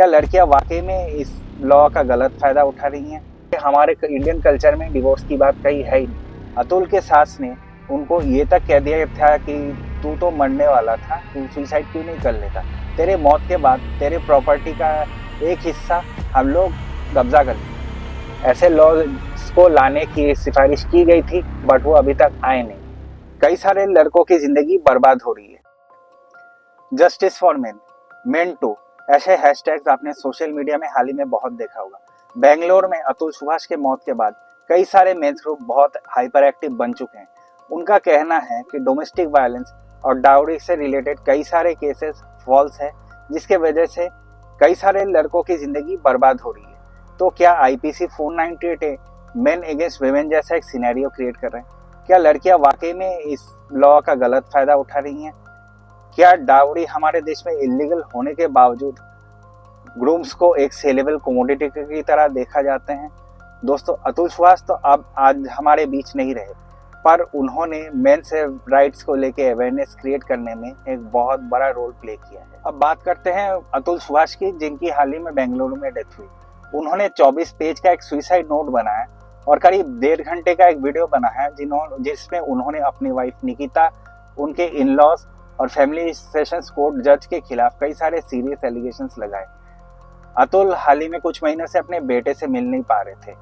क्या लड़कियां वाकई में इस लॉ का गलत फायदा उठा रही हैं? हमारे इंडियन कल्चर में डिवोर्स की बात कहीं है ही नहीं। अतुल के सास ने उनको ये तक कह दिया था कि तू तो मरने वाला था, तू सुसाइड क्यों नहीं कर लेता? तेरे मौत के बाद तेरे प्रॉपर्टी का एक हिस्सा हम लोग कब्जा कर लेंगे। ऐसे लॉज को लाने की सिफारिश की गई थी, बट वो अभी तक आए नहीं। कई सारे लड़कों की जिंदगी बर्बाद हो रही है। Justice for men, men too, ऐसे हैशटैग्स आपने सोशल मीडिया में हाल ही में बहुत देखा होगा। बेंगलोर में अतुल सुभाष के मौत के बाद कई सारे मेंस ग्रुप बहुत हाइपर एक्टिव बन चुके हैं। उनका कहना है कि डोमेस्टिक वायलेंस और डाउरी से रिलेटेड कई सारे केसेस फॉल्स है, जिसके वजह से कई सारे लड़कों की जिंदगी बर्बाद हो रही है। तो क्या आईपीसी 498 मेन अगेंस्ट वुमेन जैसा एक सिनेरियो क्रिएट कर रहे हैं? क्या लड़कियां वाकई में इस लॉ का गलत फायदा उठा रही हैं? क्या डाउरी हमारे देश में इलीगल होने के बावजूद ग्रूम्स को एक सेलेबल कमोडिटी की तरह देखा जाते हैं? दोस्तों, अतुल सुभाष तो अब आज हमारे बीच नहीं रहे, पर उन्होंने मेंस राइट्स को लेके अवेयरनेस क्रिएट करने में एक बहुत बड़ा रोल प्ले किया है। अब बात करते हैं अतुल सुभाष की, जिनकी हाल ही में बेंगलुरु में डेथ हुई। उन्होंने 24 पेज का एक सुसाइड नोट बनाया और करीब 1.5 घंटे का एक वीडियो बनाया जिसमें उन्होंने अपनी वाइफ निकिता, उनके इन लॉज और फैमिली सेशंस कोर्ट जज के खिलाफ कई सारे सीरियस एलिगेशंस लगाए। अतुल हाल ही में कुछ महीनों से अपने बेटे से मिल नहीं पा रहे थे।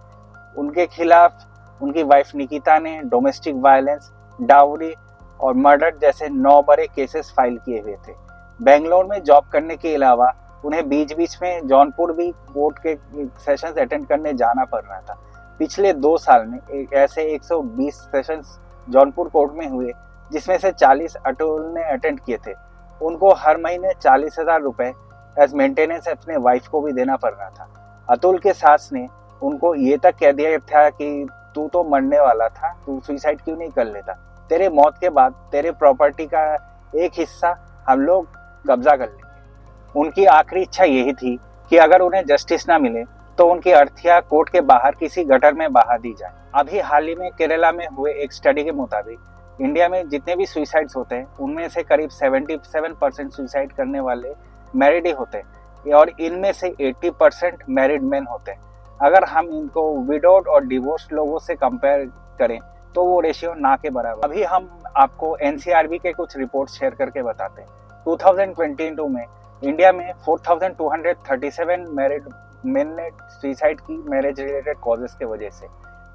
उनके खिलाफ उनकी वाइफ निकिता ने डोमेस्टिक वायलेंस, डाउरी और मर्डर जैसे 9 बड़े केसेस फाइल किए हुए थे। बेंगलोर में जॉब करने के अलावा उन्हें बीच बीच में जौनपुर भी कोर्ट के सेशंस अटेंड करने जाना पड़ रहा था। पिछले 2 साल में ऐसे 120 सेशंस जौनपुर कोर्ट में हुए, जिसमें से 40 अतुल ने अटेंड किए थे। उनको हर महीने 40,000 रुपए एज मेंटेनेंस अपने वाइफ को भी देना पड़ रहा था। अतुल के सास ने उनको ये तक कह दिया था कि तू तो मरने वाला था, तू सुसाइड क्यों नहीं कर लेता? तेरे मौत के बाद तेरे प्रॉपर्टी का एक हिस्सा हम लोग कब्जा कर लेंगे। उनकी आखिरी इच्छा यही थी कि अगर उन्हें जस्टिस ना मिले तो उनकी अर्थिया कोर्ट के बाहर किसी गटर में बहा दी जाए। अभी हाल ही में केरला में हुए एक स्टडी के मुताबिक इंडिया में जितने भी सुसाइड्स होते हैं, उनमें से करीब 77% सुसाइड करने वाले मैरिड ही होते हैं और इनमें से 80% मैरिड मैन होते हैं। अगर हम इनको विडोड और डिवोर्स लोगों से कंपेयर करें तो वो रेशियो ना के बराबर। अभी हम आपको एनसीआरबी के कुछ रिपोर्ट शेयर करके बताते हैं। 2022 में इंडिया में 4237 मैरिड मेन ने सुसाइड की मैरिज रिलेटेड कॉजेस के वजह से।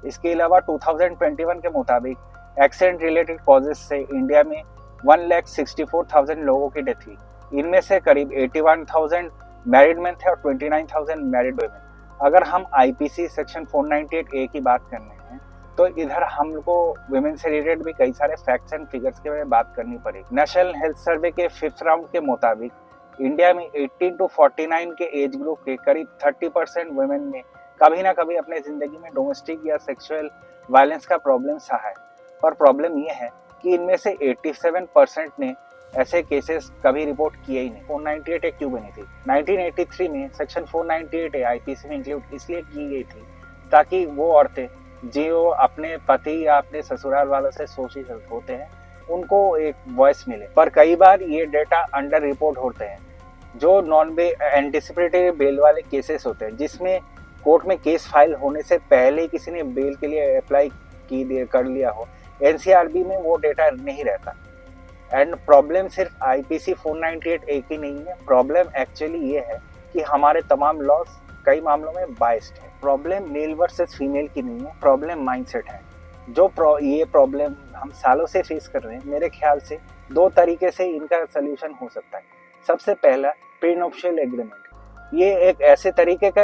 इसके अलावा 2021 के मुताबिक एक्सीडेंट रिलेटेड कॉजेस से इंडिया में 1,64,000 लोगों की डेथ हुई। इनमें से करीब 81,000 मैरिड मैन थे और 29,000 मैरिड वुमेन। अगर हम आईपीसी सेक्शन 498A की बात करने हैं तो इधर हमको वुमेन से रिलेटेड भी कई सारे फैक्ट्स एंड फिगर्स के बारे में बात करनी पड़ेगी। नेशनल हेल्थ सर्वे के 5th राउंड के मुताबिक इंडिया में 18 to 49 के एज ग्रुप के करीब 30% वुमेन ने कभी ना कभी अपने जिंदगी में डोमेस्टिक या सेक्सुअल वायलेंस का प्रॉब्लम सहा है। पर प्रॉब्लम यह है कि इनमें से 87% ने ऐसे केसेस कभी रिपोर्ट किए ही नहीं। 498 क्यों बनी थी? 1983 में सेक्शन 498 आईपीसी में इंक्लूड इसलिए की गई थी ताकि वो औरतें जो अपने पति या अपने ससुराल वालों से शोषित होते हैं, उनको एक वॉइस मिले। पर कई बार ये डेटा अंडर रिपोर्ट होते हैं। जो नॉन एंटिसिपेटरी बेल वाले केसेस होते हैं, जिसमें कोर्ट में केस फाइल होने से पहले किसी ने बेल के लिए अप्लाई कर लिया हो, एनसीआरबी में वो डेटा नहीं रहता। एंड प्रॉब्लम सिर्फ आईपीसी 498A की नहीं है। प्रॉब्लम एक्चुअली ये है कि हमारे तमाम लॉज कई मामलों में बाइस्ड है। प्रॉब्लम मेल वर्सेस फीमेल की नहीं है, प्रॉब्लम माइंडसेट है। ये प्रॉब्लम हम सालों से फेस कर रहे हैं। मेरे ख्याल से 2 तरीके से इनका सोल्यूशन हो सकता है। सबसे पहला, प्रीनuptial एग्रीमेंट। ये एक ऐसे तरीके का